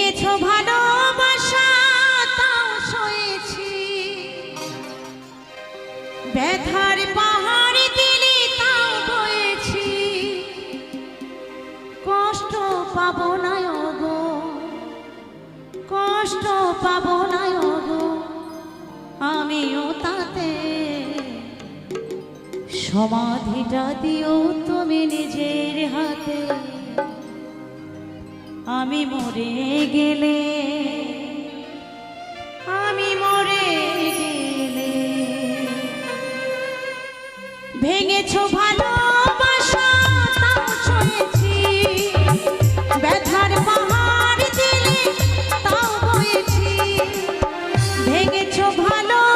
ভেঙেছো ভালোবাসা তাও সয়েছি, ব্যথার পাহাড় দিলে তাও বয়েছি, কষ্ট পাবো না গো, কষ্ট পাবো না গো, আমিও তাতে সমাধিটা দিও তুমি নিজের হাতে। আমি মরে গেলে, আমি মরে গেলে, ভেঙেছো ভালো